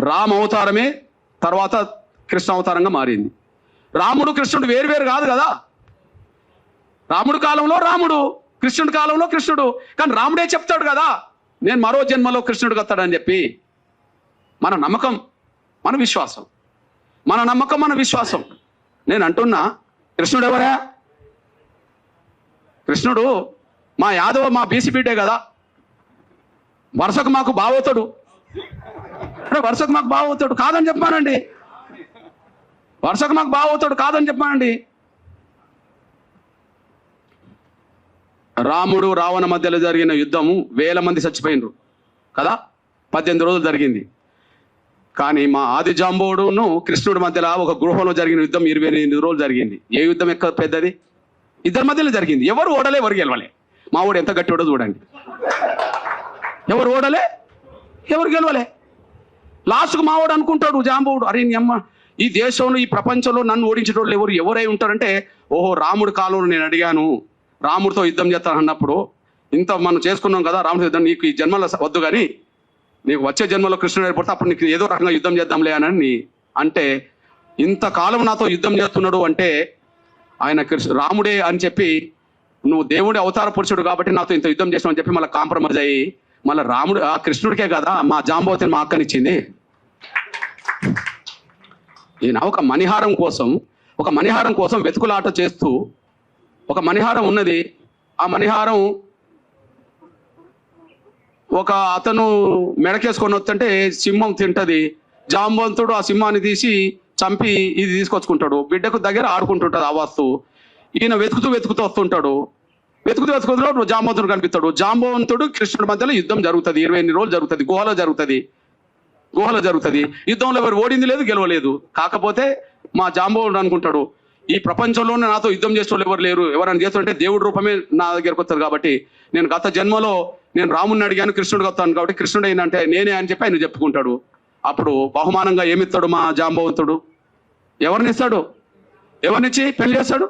రామ అవతారమే తర్వాత కృష్ణ అవతారంగా మారింది. రాముడు కృష్ణుడు వేరు కాదు కదా. రాముడు కాలంలో రాముడు, కృష్ణుడి కాలంలో కృష్ణుడు. కానీ రాముడే చెప్తాడు కదా, నేను మరో జన్మలో కృష్ణుడికి వస్తాడని చెప్పి. మన నమ్మకం మన విశ్వాసం, మన నమ్మకం మన విశ్వాసం. నేను అంటున్నా, కృష్ణుడు ఎవరా? కృష్ణుడు మా యాదవ, మా బీసీ బిడ్డే కదా. వరుసకు మాకు బావవుతాడు, వరుసకు మాకు బావవుతాడు కాదని చెప్పానండి. వరుసకు మాకు బావవుతాడు కాదని చెప్పానండి. రాముడు రావణ మధ్యలో జరిగిన యుద్ధము 1000 మంది చచ్చిపోయినరు కదా, 18 రోజులు జరిగింది. కానీ మా ఆది జాంబవుడును కృష్ణుడి మధ్యలో ఒక గృహంలో జరిగిన యుద్ధం 28 రోజులు జరిగింది. ఏ యుద్ధం ఎక్కువ పెద్దది? ఇద్దరి మధ్యలో జరిగింది. ఎవరు ఓడలే, ఎవరు గెలవలే. మా ఓడు ఎంత గట్టి ఓడో చూడండి. ఎవరు ఓడలే, ఎవరు గెలవలే. లాస్ట్కు మా ఓడు అనుకుంటాడు జాంబవుడు, అరే నీ అమ్మ, ఈ దేశంలో ఈ ప్రపంచంలో నన్ను ఓడించేటోళ్ళు ఎవరై ఉంటారంటే, ఓహో రాముడి కాలంలో నేను అడిగాను, రాముడితో యుద్ధం చేస్తాను అన్నప్పుడు ఇంత మనం చేసుకున్నాం కదా రాముడితో యుద్ధం, నీకు ఈ జన్మలో వద్దు కానీ నీకు వచ్చే జన్మలో కృష్ణుడు ఏర్పడితే అప్పుడు నీకు ఏదో రకంగా యుద్ధం చేద్దాంలే అని అంటే, ఇంతకాలం నాతో యుద్ధం చేస్తున్నాడు అంటే ఆయన రాముడే అని చెప్పి, నువ్వు దేవుడి అవతార పురుషుడు కాబట్టి నాతో ఇంత యుద్ధం చేస్తావు అని చెప్పి మళ్ళీ కాంప్రమైజ్ అయ్యి మళ్ళీ రాముడు ఆ కృష్ణుడికే కదా మా జాంబవతిని మా అక్కనిచ్చింది. ఈయన ఒక మణిహారం కోసం వెతుకులాట చేస్తూ, ఒక మణిహారం ఉన్నది, ఆ మణిహారం ఒక అతను మెడకేసుకొని వస్తుంటే సింహం తింటది. జాంబవంతుడు ఆ సింహాన్ని తీసి చంపి ఇది తీసుకొచ్చుకుంటాడు, బిడ్డకు దగ్గర ఆడుకుంటుంటాడు ఆ వస్తువు. ఈయన వెతుకుతూ వస్తుంటాడు. వెతుకుతూ జాంబవంతుడు కనిపిస్తాడు. జాంబవంతుడు కృష్ణుడి మధ్యలో యుద్ధం జరుగుతుంది. 28 రోజులు జరుగుతుంది. గుహలో జరుగుతుంది. యుద్ధంలో ఎవరు ఓడింది లేదు, గెలవలేదు. కాకపోతే మా జాంబవుడు అనుకుంటాడు, ఈ ప్రపంచంలోనే నాతో యుద్ధం చేసే వాళ్ళు ఎవరు లేరు, ఎవరైనా చేస్తుంటే దేవుడి రూపమే నా దగ్గరకు వస్తారు కాబట్టి నేను గత జన్మలో నేను రాముడిని అడిగాను, కృష్ణుడికి వస్తాను కాబట్టి కృష్ణుడు అయినంటే నేనే అని చెప్పి ఆయన చెప్పుకుంటాడు. అప్పుడు బహుమానంగా ఏమిస్తాడు మా జాంబవంతుడు? ఎవరినిస్తాడు? ఎవరినిచ్చి పెళ్లి చేస్తాడు?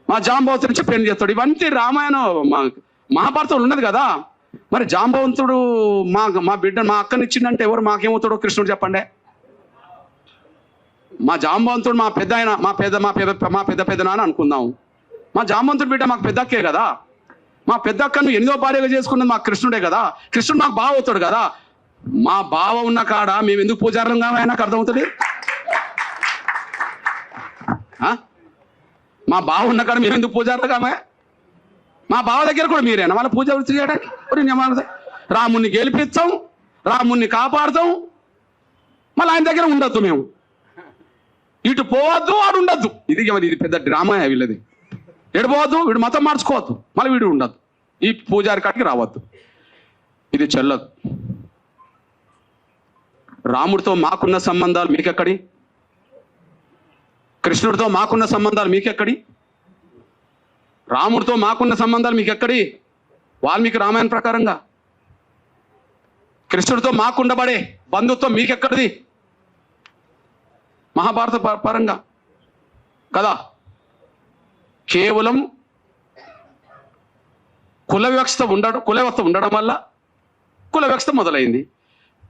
మా జాంబవంతుడి నుంచి పెళ్లి చేస్తాడు. ఇవన్నీ రామాయణం మహాభారతంలో ఉన్నది కదా. మరి జాంబవంతుడు మా బిడ్డ మా అక్కనిచ్చిందంటే ఎవరు మాకేమవుతాడో కృష్ణుడు చెప్పండి. మా జాంబవంతుడు మా పెద్ద ఆయన, మా పెద్ద నాన్న అనుకుందాం. మా జాంబవంతుడు బిడ్డ మాకు పెద్ద అక్కే కదా. మా పెద్ద అక్కను 8వ భార్యగా చేసుకున్నది మా కృష్ణుడే కదా. కృష్ణుడు మాకు బావ అవుతాడు కదా. మా బావ ఉన్న కాడ మేము ఎందుకు పూజారులంగా ఆయనకు అర్థమవుతుంది? మా బావ ఉన్న కాడ మేము ఎందుకు పూజారులుగా? మా బావ దగ్గర కూడా మీరేనా వాళ్ళ పూజ వృత్తి చేయడానికి? రాముణ్ణి గెలిపిస్తాం, రాముణ్ణి కాపాడుతాం, మళ్ళీ ఆయన దగ్గర ఉండొద్దు, మేము ఇటు పోవద్దు, వాడు ఉండద్దు. ఇది పెద్ద డ్రామా వీళ్ళది. ఎడిపోవద్దు, వీడు మతం మార్చుకోవద్దు, మళ్ళీ వీడు ఉండద్దు, ఈ పూజారి కాడికి రావద్దు. ఇది చెల్లదు. రాముడితో మాకున్న సంబంధాలు మీకెక్కడి? కృష్ణుడితో మాకున్న సంబంధాలు మీకెక్కడి? రాముడితో మాకున్న సంబంధాలు మీకెక్కడి? వాల్మీకి రామాయణ ప్రకారంగా. కృష్ణుడితో మాకుండబడే బంధుత్వం మీకెక్కడిది? మహాభారత పరంగా కదా. కేవలం కుల వ్యవస్థ ఉండడం వల్ల కుల వ్యవస్థ మొదలైంది.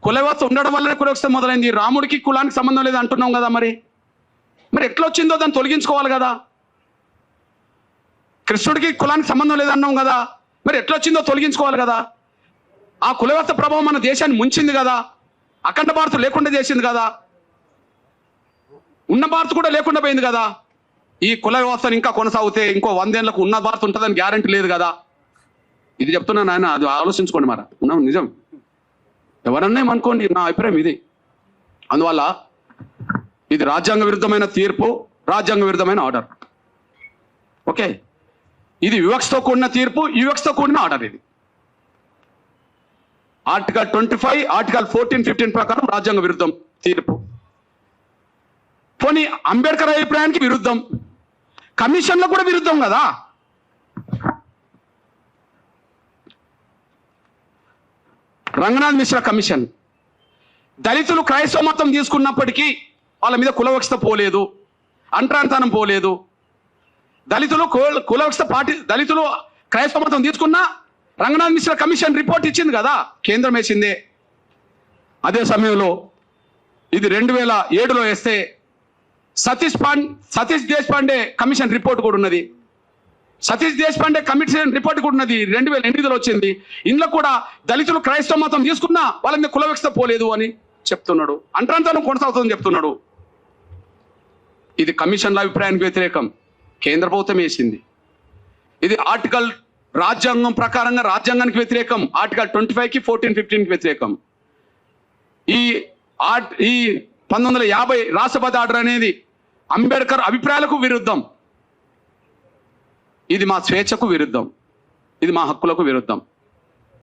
కుల వ్యవస్థ ఉండడం వల్లనే కుల వ్యవస్థ మొదలైంది. రాముడికి కులానికి సంబంధం లేదు అంటున్నాం కదా. మరి ఎట్లా వచ్చిందో దాన్ని తొలగించుకోవాలి కదా. కృష్ణుడికి కులానికి సంబంధం లేదన్నాం కదా, మరి ఎట్లా వచ్చిందో తొలగించుకోవాలి కదా. ఆ కుల వ్యవస్థ ప్రభావం మన దేశాన్ని ముంచింది కదా. అఖండ భారత్ లేకుండా చేసింది కదా. ఉన్న భారత్ కూడా లేకుండా పోయింది కదా. ఈ కుల వ్యవస్థను ఇంకా కొనసాగితే ఇంకో 100 ఏళ్లకు ఉన్న భారత్ ఉంటుందని గ్యారంటీ లేదు కదా. ఇది చెప్తున్నాను ఆయన, అది ఆలోచించుకోండి. మరి ఉన్నాం నిజం, ఎవరన్నా ఏమనుకోండి, నా అభిప్రాయం ఇది. అందువల్ల ఇది రాజ్యాంగ విరుద్ధమైన తీర్పు, రాజ్యాంగ విరుద్ధమైన ఆర్డర్. ఓకే, ఇది వివక్షతో కూడిన తీర్పు, వివక్షతో కూడిన ఆర్డర్. ఇది ఆర్టికల్ 25, ఆర్టికల్ 14, 15 ప్రకారం రాజ్యాంగ విరుద్ధం తీర్పు. పోనీ అంబేద్కర్ అభిప్రాయానికి విరుద్ధం, కమిషన్లో కూడా విరుద్ధం కదా. రంగనాథ్ మిశ్రా కమిషన్ దళితులు క్రైస్తవ మతం తీసుకున్నప్పటికీ వాళ్ళ మీద కులవివక్షత పోలేదు, అంటరానితనం పోలేదు. దళితులు కులవివక్షత దళితులు క్రైస్తవ మతం తీసుకున్నా రంగనాథ్ మిశ్రా కమిషన్ రిపోర్ట్ ఇచ్చింది కదా, కేంద్రం వేసిందే. అదే సమయంలో ఇది 2007లో వేస్తే సతీష్ దేశపాండే కమిషన్ రిపోర్ట్ కూడా ఉన్నది. సతీష్ దేశపాండే కమిషన్ రిపోర్ట్ కూడా ఉన్నది, 2008లో వచ్చింది. ఇందులో కూడా దళితులు క్రైస్తవ మతం తీసుకున్నా వాళ్ళ కుల వివక్షత పోలేదు అని చెప్తున్నాడు. అంటరాంతరం కొనసాగుతుందని చెప్తున్నాడు. ఇది కమిషన్ల అభిప్రాయానికి వ్యతిరేకం, కేంద్ర ప్రభుత్వం వేసింది. ఇది రాజ్యాంగం ప్రకారంగా రాజ్యాంగానికి వ్యతిరేకం. ఆర్టికల్ 25కి 14, 15కి వ్యతిరేకం. ఈ 1950 రాష్ట్రపతి ఆర్డర్ అనేది అంబేద్కర్ అభిప్రాయాలకు విరుద్ధం. ఇది మా స్వేచ్ఛకు విరుద్ధం, ఇది మా హక్కులకు విరుద్ధం.